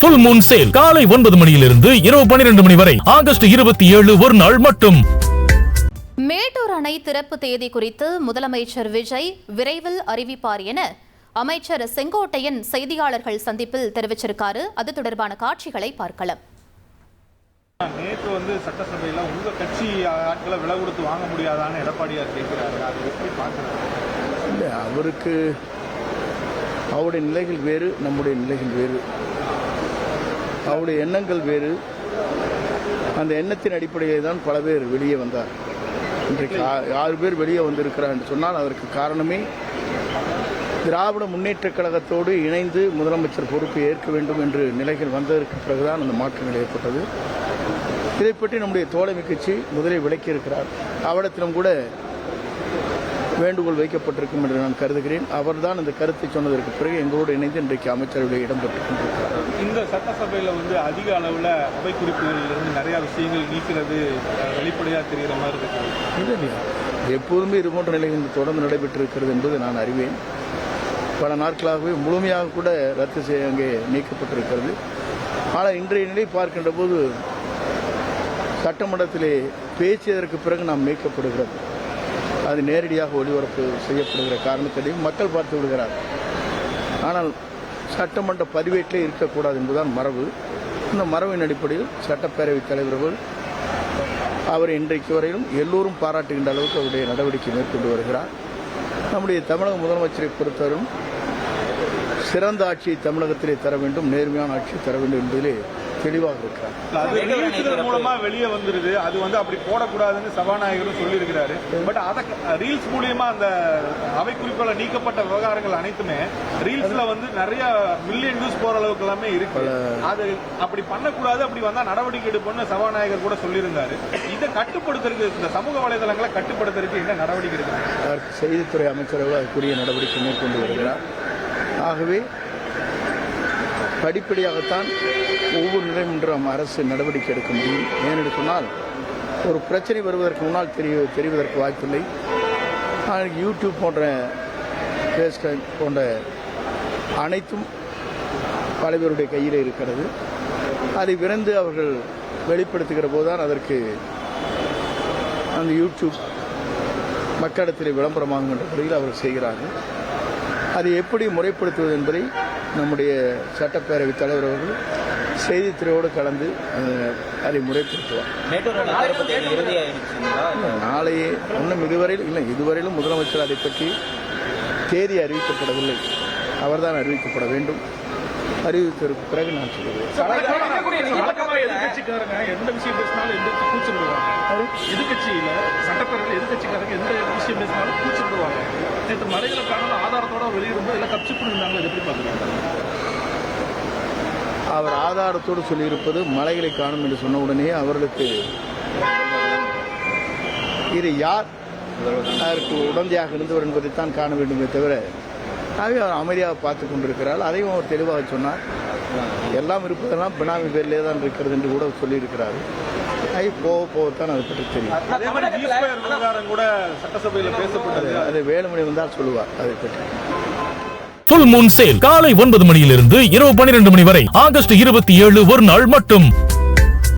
Full Moon Sale காலை 9 மணியிலிருந்து இரவு 12 மணி வரை ஆகஸ்ட் 27 ஒரு நாள் மட்டும். மேட்டூர் அணை திறப்பு தேதி குறித்து முதலமைச்சர் விஜய் விரைவில் அறிவிப்பார் என அமைச்சர் செங்கோட்டையன் செய்தியாளர்கள் சந்திப்பில் தெரிவிச்சிருக்காரு. அது தொடர்பான காட்சிகளை பார்க்கலாம். நேற்று சட்டசபையில் உங்க கட்சி ஆட்களை விலை கொடுத்து வாங்க முடியாதான்னு எடப்பாடியார் கேட்கிறாரு. அதை எப்படி பார்க்குறாரு? அவருக்கு அவருடைய நிலைகள் வேறு, நம்முடைய நிலைகள் வேறு, அவருடைய எண்ணங்கள் வேறு. அந்த எண்ணத்தின் அடிப்படையில் தான் பல பேர் வெளியே வந்தார். இன்றைக்கு 6 பேர் வெளியே வந்திருக்கிறார் என்று சொன்னால் அதற்கு காரணமே திராவிட முன்னேற்றக் கழகத்தோடு இணைந்து முதலமைச்சர் பொறுப்பை ஏற்க வேண்டும் என்று நிலைகள் வந்ததற்கு பிறகுதான் அந்த மாற்றங்கள் ஏற்பட்டது. இதை பற்றி நம்முடைய தோழமை கட்சி முதலில் விளக்கியிருக்கிறார். அவரிடத்திலும் கூட வேண்டுகோள் வைக்கப்பட்டிருக்கும் என்று நான் கருதுகிறேன். அவர்தான் இந்த கருத்தை சொன்னதற்கு பிறகு எங்களோடு இணைந்து இன்றைக்கு அமைச்சரவையில் இடம்பெற்றுக் கொண்டிருக்கிறார். இந்த சட்டசபையில் அதிக அளவில் அவை குறிப்புகளிலிருந்து நிறைய விஷயங்கள் நீக்கிறது வெளிப்படையாக தெரிகிற மாதிரி இருக்கு. இல்லை, எப்போதுமே இது போன்ற நிலைகள் தொடர்ந்து நடைபெற்றிருக்கிறது என்பது நான் அறிவேன். பல நாட்களாகவே முழுமையாக கூட ரத்து செய்ய அங்கே நீக்கப்பட்டிருக்கிறது. ஆனால் இன்றைய நிலை பார்க்கின்ற போது சட்டமன்றத்திலே பேசியதற்கு பிறகு நாம் நீக்கப்படுகிறது. அது நேரடியாக ஒளிபரப்பு செய்யப்படுகிற காரணத்திலையும் மக்கள் பார்த்து விடுகிறார். ஆனால் சட்டமன்ற பதிவேட்டிலே இருக்கக்கூடாது என்பதுதான் மரபு. இந்த மரபின் அடிப்படையில் சட்டப்பேரவைத் தலைவர்கள் அவர் இன்றைக்கு வரையிலும் எல்லோரும் பாராட்டுகின்ற அளவுக்கு அவருடைய நடவடிக்கை மேற்கொண்டு வருகிறார். நம்முடைய தமிழக முதலமைச்சரை பொறுத்தவரும் சிறந்த ஆட்சியை தமிழகத்திலே தர வேண்டும், நேர்மையான ஆட்சியை தர வேண்டும் என்பதிலே தெளிவாக இருக்கிறார். அது மூலமா வெளியே வந்துருது. அது அப்படி போடக்கூடாதுன்னு சபாநாயகரும் சொல்லியிருக்கிறாரு. பட் அதை ரீல்ஸ் மூலியமா அந்த அவை குறிப்புல நீக்கப்பட்ட விவகாரங்கள் அனைத்துமே ரீல்ஸ்ல நிறைய மில்லியன் நியூஸ் போற அளவுக்கு எல்லாமே இருக்கு. அது அப்படி பண்ணக்கூடாது, அப்படி வந்தா நடவடிக்கை எடுப்போம்னு சபாநாயகர் கூட சொல்லியிருந்தாரு. இதை கட்டுப்படுத்துறதுக்கு, இந்த சமூக வலைதளங்களை கட்டுப்படுத்துறதுக்கு என்ன நடவடிக்கை எடுக்கிறாங்க? அதற்கு செய்தித்துறை அமைச்சர்கள் அதுக்குரிய நடவடிக்கை மேற்கொண்டு வருகிறார். ஆகவே படிப்படியாகத்தான் ஒவ்வொரு நிலையும் இன்றும் அரசு நடவடிக்கை எடுக்க முடியும். ஏனென்று சொன்னால் ஒரு பிரச்சனை வருவதற்கு முன்னால் தெரிவதற்கு வாய்ப்பில்லை. ஆனால் யூடியூப் போன்ற ஃபேஸ்புக் போன்ற அனைத்தும் பல பேருடைய கையில் இருக்கிறது. அதை விரைந்து அவர்கள் வெளிப்படுத்துகிற போதுதான் அதற்கு அந்த யூடியூப் மக்களிடத்தில் விளம்பரமாகும் என்ற முறையில் அவர்கள் செய்கிறார்கள். அதை எப்படி முறைப்படுத்துவது என்பதை நம்முடைய சட்டப்பேரவைத் தலைவர் அவர்கள் செய்தித்துறையோடு கலந்து அதை முறைப்படுத்துவார். நாளையே இன்னும் இதுவரையிலும் முதலமைச்சர் அதை பற்றி தேதி அறிவிக்கப்படவில்லை. அவர்தான் அறிவிக்கப்பட வேண்டும். அறிவித்ததற்கு பிறகு நான் சொல்லுவேன். எதிர்கட்சிக்காரங்க எந்த விஷயம் பேசினாலும் எதிர்கட்சியில சட்டப்பேரவையில் எதிர்கட்சிக்காரங்க எந்த விஷயம் பேசினாலும் கூச்சப்படுவாங்க. நேற்று மறைகளை காணல ஆதாரத்தோட வெளியிடும்போது எல்லாம் கப்சி பண்ணிருந்தாங்க. எப்படி பார்க்குறாங்க? அவர் ஆதாரத்தோடு சொல்லியிருப்பது மலைகளை காணும் என்று சொன்ன உடனே அவர்களுக்கு இது யார் அதற்கு உடந்தையாக இருந்தவர் என்பதைத்தான் காண வேண்டுமே தவிர அவர் அமைதியாக பார்த்து கொண்டிருக்கிறார். அதையும் அவர் தெளிவாக சொன்னார். எல்லாம் இருப்பதெல்லாம் பினாமி பேரிலே தான் இருக்கிறது என்று கூட சொல்லியிருக்கிறார். போகத்தான் அதை பற்றி தெரியும். அதை வேலுமணி வந்தால் சொல்லுவார் அதை பற்றி. Full Moon Sale காலை 9 மணியிலிருந்து இரவு 12 மணி வரை ஆகஸ்ட் 27 ஒரு நாள் மட்டும்.